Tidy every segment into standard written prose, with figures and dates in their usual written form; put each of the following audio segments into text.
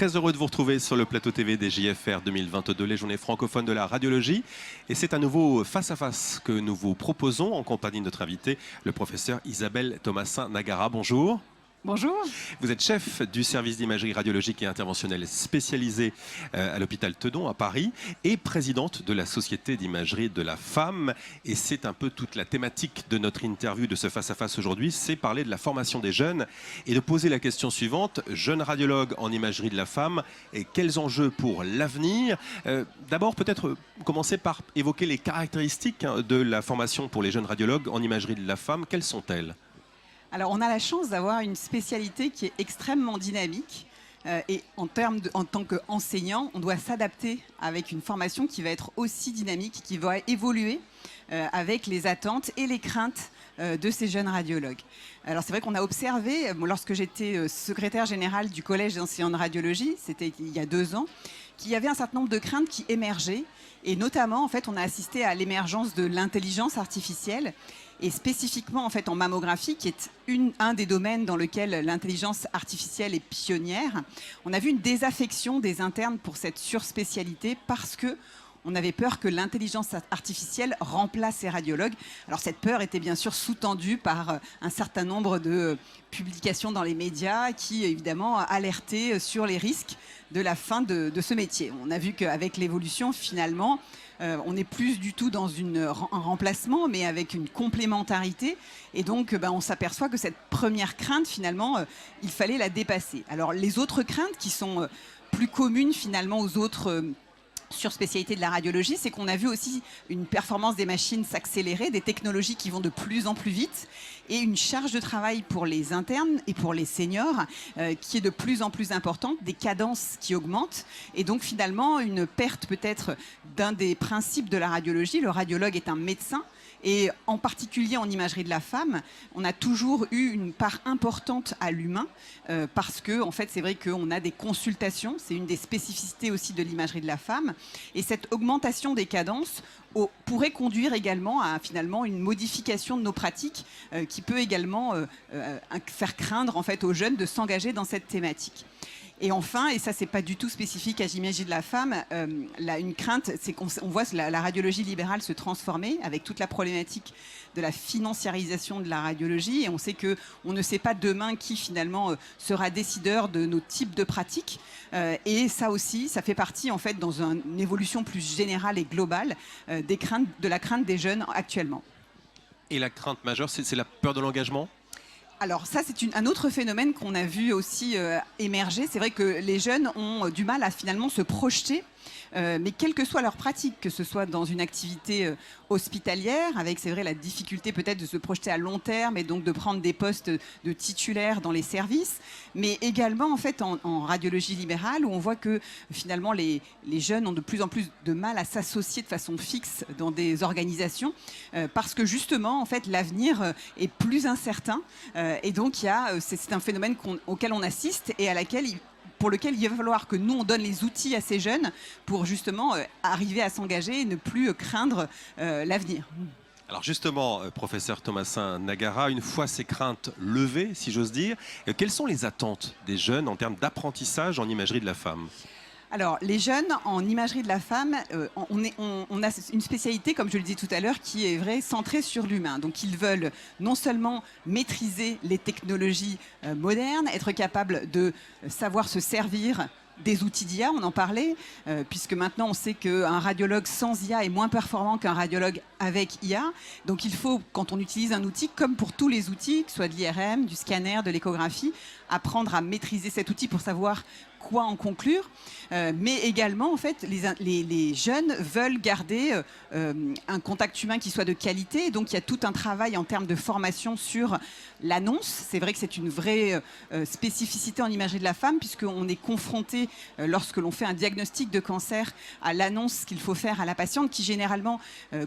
Très heureux de vous retrouver sur le plateau TV des JFR 2022, les journées francophones de la radiologie. Et c'est un nouveau face-à-face que nous vous proposons en compagnie de notre invité, le professeur Isabelle Thomassin-Nagara. Bonjour. Bonjour. Vous êtes chef du service d'imagerie radiologique et interventionnelle spécialisé à l'hôpital Teudon à Paris et présidente de la Société d'imagerie de la femme. Et c'est un peu toute la thématique de notre interview de ce face-à-face aujourd'hui, c'est parler de la formation des jeunes et de poser la question suivante. Jeune radiologue en imagerie de la femme, et quels enjeux pour l'avenir? D'abord, peut-être commencer par évoquer les caractéristiques de la formation pour les jeunes radiologues en imagerie de la femme. Quelles sont-elles? Alors, on a la chance d'avoir une spécialité qui est extrêmement dynamique. Et en tant qu'enseignant, on doit s'adapter avec une formation qui va être aussi dynamique, qui va évoluer avec les attentes et les craintes de ces jeunes radiologues. Alors, c'est vrai qu'on a observé, lorsque j'étais secrétaire générale du Collège des enseignants de radiologie, c'était il y a 2 ans, qu'il y avait un certain nombre de craintes qui émergeaient. Et notamment, en fait, on a assisté à l'émergence de l'intelligence artificielle. Et spécifiquement en fait en mammographie, qui est un des domaines dans lequel l'intelligence artificielle est pionnière, on a vu une désaffection des internes pour cette surspécialité parce que on avait peur que l'intelligence artificielle remplace les radiologues. Alors cette peur était bien sûr sous-tendue par un certain nombre de publications dans les médias qui évidemment alertaient sur les risques de la fin de ce métier. On a vu qu'avec l'évolution finalement, on n'est plus du tout dans un remplacement, mais avec une complémentarité. Et donc, on s'aperçoit que cette première crainte, finalement, il fallait la dépasser. Alors, les autres craintes qui sont plus communes, finalement, aux autres surspécialités de la radiologie, c'est qu'on a vu aussi une performance des machines s'accélérer, des technologies qui vont de plus en plus vite, et une charge de travail pour les internes et pour les seniors qui est de plus en plus importante, des cadences qui augmentent, et donc finalement une perte peut-être d'un des principes de la radiologie. Le radiologue est un médecin, et en particulier en imagerie de la femme, on a toujours eu une part importante à l'humain parce que, en fait, c'est vrai qu'on a des consultations, c'est une des spécificités aussi de l'imagerie de la femme. Et cette augmentation des cadences pourrait conduire également à finalement une modification de nos pratiques qui peut également faire craindre en fait aux jeunes de s'engager dans cette thématique. Et enfin, et ça c'est pas du tout spécifique à l'imagerie de la femme, une crainte, c'est qu'on voit la radiologie libérale se transformer avec toute la problématique de la financiarisation de la radiologie, et on sait qu'on ne sait pas demain qui finalement sera décideur de nos types de pratiques, et ça aussi, ça fait partie en fait dans une évolution plus générale et globale de la crainte des jeunes actuellement. Et la crainte majeure, c'est la peur de l'engagement? Alors ça, c'est un autre phénomène qu'on a vu aussi émerger. C'est vrai que les jeunes ont du mal à finalement se projeter, mais quelle que soit leur pratique, que ce soit dans une activité hospitalière, avec, c'est vrai, la difficulté peut-être de se projeter à long terme et donc de prendre des postes de titulaires dans les services, mais également en fait en radiologie libérale, où on voit que finalement les jeunes ont de plus en plus de mal à s'associer de façon fixe dans des organisations, parce que justement en fait l'avenir est plus incertain, et donc c'est un phénomène auquel on assiste et pour lequel il va falloir que nous, on donne les outils à ces jeunes pour justement arriver à s'engager et ne plus craindre l'avenir. Alors justement, professeur Thomassin-Nagara, une fois ces craintes levées, si j'ose dire, quelles sont les attentes des jeunes en termes d'apprentissage en imagerie de la femme ? Alors, les jeunes, en imagerie de la femme, on a une spécialité, comme je le disais tout à l'heure, qui est vrai, centrée sur l'humain. Donc, ils veulent non seulement maîtriser les technologies modernes, être capables de savoir se servir des outils d'IA, on en parlait, puisque maintenant on sait qu'un radiologue sans IA est moins performant qu'un radiologue avec IA. Donc il faut, quand on utilise un outil, comme pour tous les outils, que ce soit de l'IRM, du scanner, de l'échographie, apprendre à maîtriser cet outil pour savoir quoi en conclure. Mais également, en fait, les jeunes veulent garder un contact humain qui soit de qualité. Donc il y a tout un travail en termes de formation sur l'annonce. C'est vrai que c'est une vraie spécificité en imagerie de la femme, puisqu'on est confronté, lorsque l'on fait un diagnostic de cancer, à l'annonce qu'il faut faire à la patiente, qui généralement,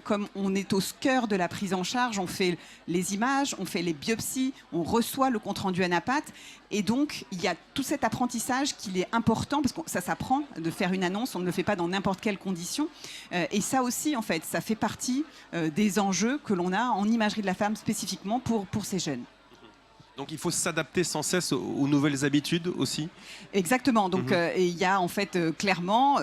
comme on est au cœur de la prise en charge, on fait les images, on fait les biopsies, on reçoit le compte-rendu ANAPAT. Et donc, il y a tout cet apprentissage qu'il est important, parce que ça s'apprend de faire une annonce, on ne le fait pas dans n'importe quelle condition. Et ça aussi, en fait, ça fait partie des enjeux que l'on a en imagerie de la femme spécifiquement pour ces jeunes. Donc il faut s'adapter sans cesse aux nouvelles habitudes aussi. Exactement. Donc, et il y a en fait clairement,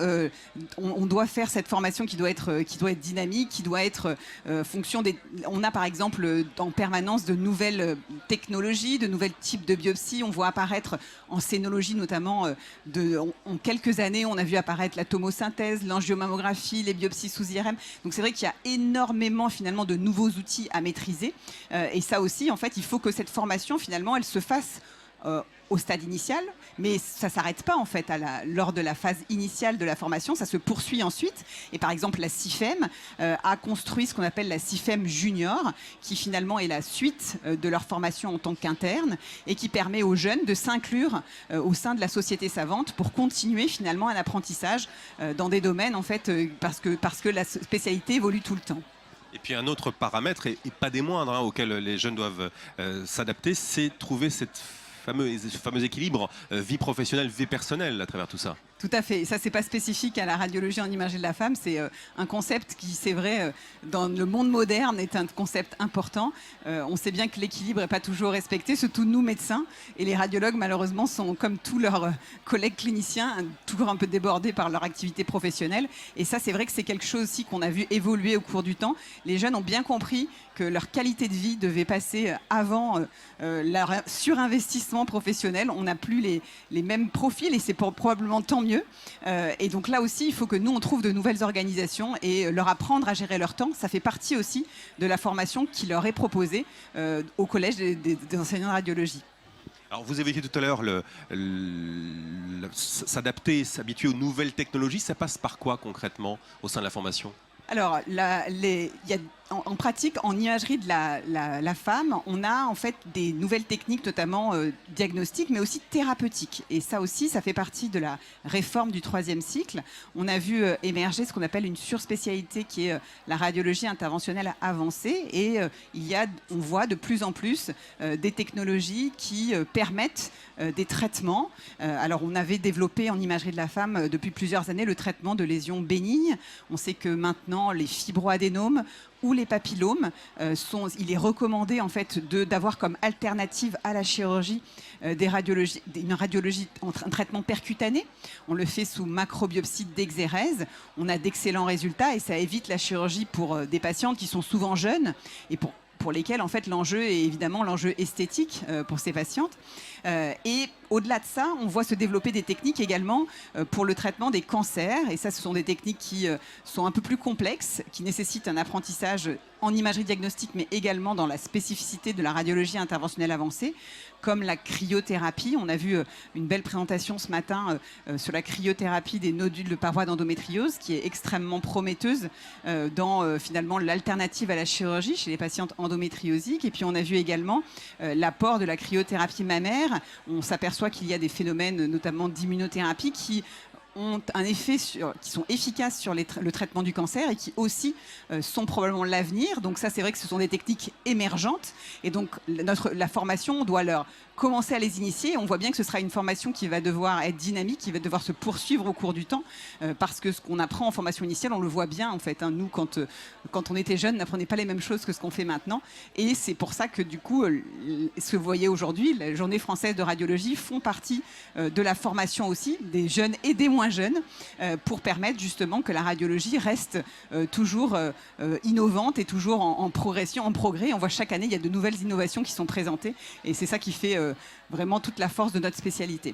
on doit faire cette formation qui doit être dynamique, qui doit être fonction des. On a par exemple en permanence de nouvelles technologies, de nouveaux types de biopsies. On voit apparaître en scénologie notamment, en quelques années, on a vu apparaître la tomosynthèse, l'angiomammographie, les biopsies sous IRM. Donc c'est vrai qu'il y a énormément finalement de nouveaux outils à maîtriser. Et ça aussi, en fait, il faut que cette formation finalement, elle se fasse au stade initial, mais ça ne s'arrête pas en fait lors de la phase initiale de la formation, ça se poursuit ensuite. Et par exemple, la CIFEM a construit ce qu'on appelle la CIFEM Junior, qui finalement est la suite de leur formation en tant qu'interne et qui permet aux jeunes de s'inclure au sein de la société savante pour continuer finalement un apprentissage dans des domaines en fait, parce que la spécialité évolue tout le temps. Et puis un autre paramètre, et pas des moindres, auquel les jeunes doivent s'adapter, c'est trouver cette fameux équilibre vie professionnelle, vie personnelle à travers tout ça. Tout à fait. Ça, c'est pas spécifique à la radiologie en imagerie de la femme. C'est un concept qui, c'est vrai, dans le monde moderne, est un concept important. On sait bien que l'équilibre n'est pas toujours respecté, surtout nous médecins. Et les radiologues, malheureusement, sont comme tous leurs collègues cliniciens, toujours un peu débordés par leur activité professionnelle. Et ça, c'est vrai que c'est quelque chose aussi qu'on a vu évoluer au cours du temps. Les jeunes ont bien compris que leur qualité de vie devait passer avant leur surinvestissement professionnel. On n'a plus les mêmes profils et c'est probablement tant mieux. Et donc là aussi, il faut que nous, on trouve de nouvelles organisations et leur apprendre à gérer leur temps. Ça fait partie aussi de la formation qui leur est proposée au collège des enseignants de radiologie. Alors vous évoquiez tout à l'heure s'adapter, s'habituer aux nouvelles technologies. Ça passe par quoi concrètement au sein de la formation ? Alors, en pratique, en imagerie de la femme, on a en fait des nouvelles techniques, notamment diagnostiques, mais aussi thérapeutiques. Et ça aussi, ça fait partie de la réforme du 3e cycle. On a vu émerger ce qu'on appelle une surspécialité qui est la radiologie interventionnelle avancée. Et on voit de plus en plus des technologies qui permettent des traitements. Alors, on avait développé en imagerie de la femme depuis plusieurs années le traitement de lésions bénignes. On sait que maintenant, les fibroadénomes ou les papillomes, il est recommandé en fait d'avoir comme alternative à la chirurgie un traitement percutané. On le fait sous macrobiopsie d'exérèse. On a d'excellents résultats et ça évite la chirurgie pour des patientes qui sont souvent jeunes et pour lesquelles en fait l'enjeu est évidemment l'enjeu esthétique pour ces patientes. Et au-delà de ça, on voit se développer des techniques également pour le traitement des cancers. Et ça, ce sont des techniques qui sont un peu plus complexes, qui nécessitent un apprentissage en imagerie diagnostique, mais également dans la spécificité de la radiologie interventionnelle avancée, comme la cryothérapie. On a vu une belle présentation ce matin sur la cryothérapie des nodules de paroi d'endométriose, qui est extrêmement prometteuse dans finalement l'alternative à la chirurgie chez les patientes endométriosiques. Et puis on a vu également l'apport de la cryothérapie mammaire. On s'aperçoit qu'il y a des phénomènes, notamment d'immunothérapie, qui ont un effet qui sont efficaces sur le traitement du cancer et qui aussi sont probablement l'avenir. Donc ça, c'est vrai que ce sont des techniques émergentes. Et donc la formation, on doit leur commencer à les initier. On voit bien que ce sera une formation qui va devoir être dynamique, qui va devoir se poursuivre au cours du temps, parce que ce qu'on apprend en formation initiale, on le voit bien en fait. Nous, quand on était jeunes, n'apprenait pas les mêmes choses que ce qu'on fait maintenant. Et c'est pour ça que du coup, ce que vous voyez aujourd'hui, la Journée française de radiologie font partie de la formation aussi, des jeunes et des moins jeunes, pour permettre justement que la radiologie reste toujours innovante et toujours en progression, en progrès. On voit chaque année, il y a de nouvelles innovations qui sont présentées. Et c'est ça qui fait vraiment toute la force de notre spécialité.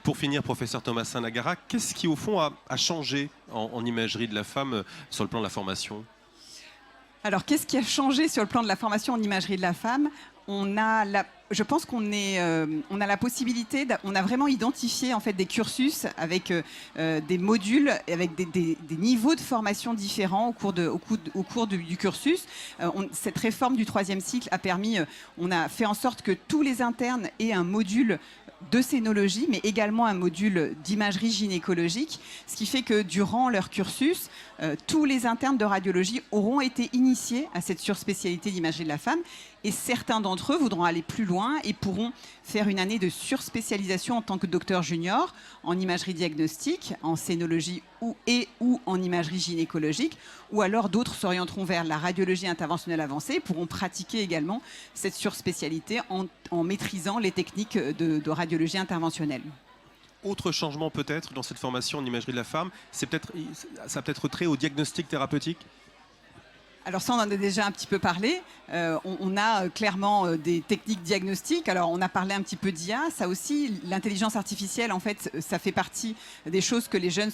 Pour finir, professeur Thomasin Nagara, qu'est-ce qui au fond a changé en imagerie de la femme sur le plan de la formation ? Alors, qu'est-ce qui a changé sur le plan de la formation en imagerie de la femme ? Je pense qu'on a la possibilité, on a vraiment identifié en fait des cursus avec des modules, avec des niveaux de formation différents au cours du cursus. Cette réforme du 3e cycle a permis, on a fait en sorte que tous les internes aient un module de scénologie, mais également un module d'imagerie gynécologique, ce qui fait que durant leur cursus, tous les internes de radiologie auront été initiés à cette surspécialité d'imagerie de la femme Et certains d'entre eux voudront aller plus loin et pourront faire une année de surspécialisation en tant que docteur junior en imagerie diagnostique, en scénologie ou en imagerie gynécologique, ou alors d'autres s'orienteront vers la radiologie interventionnelle avancée et pourront pratiquer également cette surspécialité en maîtrisant les techniques de radiologie interventionnelle. Autre changement peut-être dans cette formation en imagerie de la femme, ça a peut-être trait au diagnostic thérapeutique? Alors ça, on en a déjà un petit peu parlé. On a clairement des techniques diagnostiques. Alors on a parlé un petit peu d'IA. Ça aussi, l'intelligence artificielle, en fait, ça fait partie des choses que les jeunes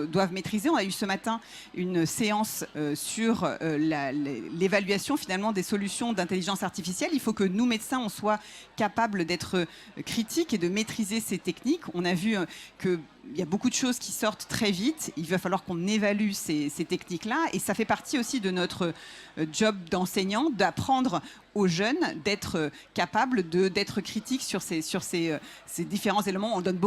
doivent maîtriser. On a eu ce matin une séance sur l'évaluation finalement des solutions d'intelligence artificielle. Il faut que nous, médecins, on soit capables d'être critiques et de maîtriser ces techniques. On a vu que il y a beaucoup de choses qui sortent très vite. Il va falloir qu'on évalue ces techniques-là. Et ça fait partie aussi de notre job d'enseignant, d'apprendre aux jeunes d'être capables d'être critiques sur ces différents éléments. On donne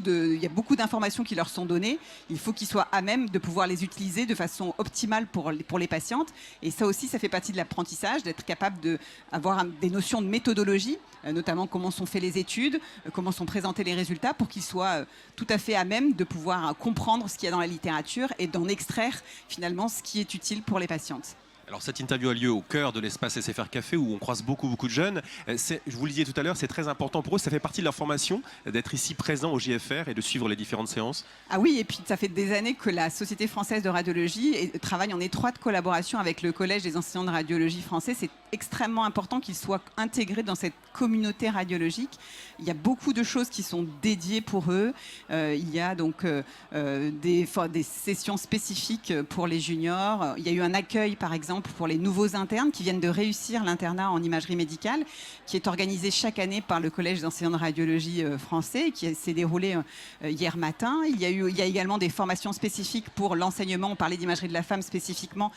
il y a beaucoup d'informations qui leur sont données. Il faut qu'ils soient à même de pouvoir les utiliser de façon optimale pour les patientes. Et ça aussi, ça fait partie de l'apprentissage, d'être capable d'avoir des notions de méthodologie, notamment comment sont faites les études, comment sont présentés les résultats, pour qu'ils soient tout à fait à même de pouvoir comprendre ce qu'il y a dans la littérature et d'en extraire finalement ce qui est utile pour les patientes. Alors cette interview a lieu au cœur de l'espace SFR Café où on croise beaucoup de jeunes. Je vous le disais tout à l'heure, c'est très important pour eux, ça fait partie de leur formation d'être ici présent au JFR et de suivre les différentes séances. Ah oui, et puis ça fait des années que la Société française de radiologie travaille en étroite collaboration avec le Collège des enseignants de radiologie français. C'est extrêmement important qu'ils soient intégrés dans cette communauté radiologique. Il y a beaucoup de choses qui sont dédiées pour eux. Il y a donc des sessions spécifiques pour les juniors. Il y a eu un accueil, par exemple, pour les nouveaux internes qui viennent de réussir l'internat en imagerie médicale, qui est organisé chaque année par le Collège d'enseignants de radiologie français, qui s'est déroulé hier matin. Il y a également des formations spécifiques pour l'enseignement. On parlait d'imagerie de la femme spécifiquement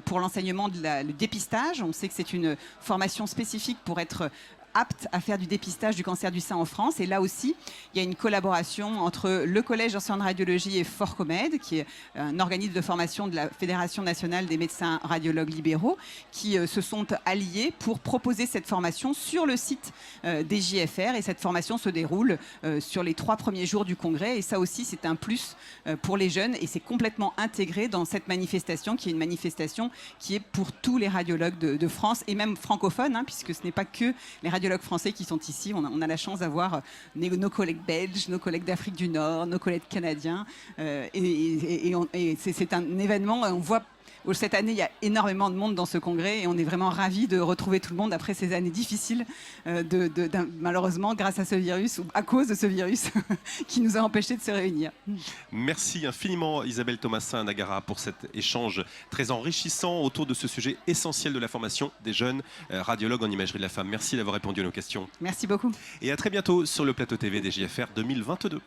pour l'enseignement du dépistage. On sait que c'est une formation spécifique pour être apte à faire du dépistage du cancer du sein en France. Et là aussi, il y a une collaboration entre le Collège d'enseignants de radiologie et Forcomed, qui est un organisme de formation de la Fédération nationale des médecins radiologues libéraux, qui se sont alliés pour proposer cette formation sur le site des JFR. Et cette formation se déroule sur les 3 premiers jours du congrès. Et ça aussi, c'est un plus pour les jeunes. Et c'est complètement intégré dans cette manifestation, qui est une manifestation qui est pour tous les radiologues de France, et même francophones, puisque ce n'est pas que les radiologues français qui sont ici. On a la chance d'avoir nos collègues belges, nos collègues d'Afrique du Nord, nos collègues canadiens. Et c'est un événement, on voit. Cette année, il y a énormément de monde dans ce congrès et on est vraiment ravis de retrouver tout le monde après ces années difficiles, malheureusement, grâce à ce virus ou à cause de ce virus qui nous a empêchés de se réunir. Merci infiniment Isabelle Thomasin-Nagara pour cet échange très enrichissant autour de ce sujet essentiel de la formation des jeunes radiologues en imagerie de la femme. Merci d'avoir répondu à nos questions. Merci beaucoup. Et à très bientôt sur le plateau TV des JFR 2022.